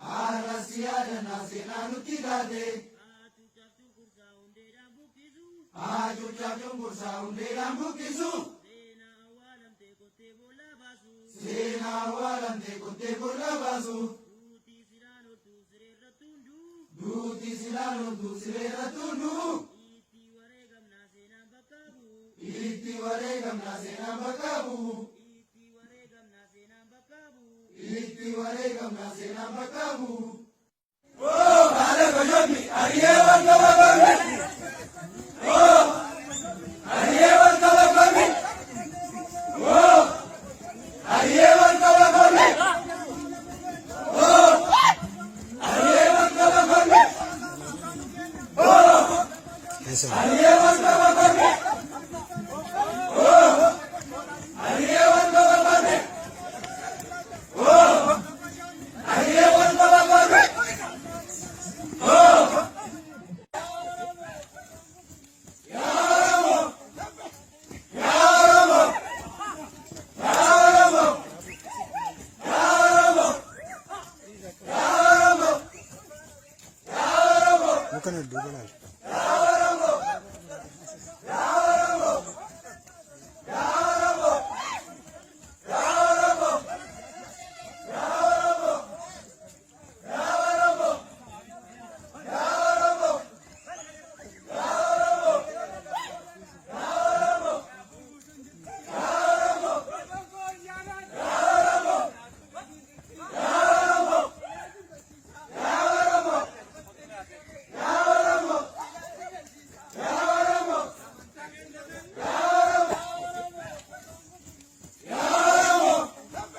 Arasiadana senanuti dade. Aju capung kursa underam bukisu. Sena awalam te kote bola basu. Duti silano tu sirera tundu. Iti waregam na sena bakabu. Iti waregam na sena bakabu. Oh, bala kojobi, ariyewan kabagomi. Oh, ariyewan kabagomi. Oh, ariyewan kabagomi. Oh, ariyewan kabagomi. Oh, ariyewan kabagomi. Oh, ariyewan kabagomi. Oh, ariyewan kabagomi. Oh, bukan itu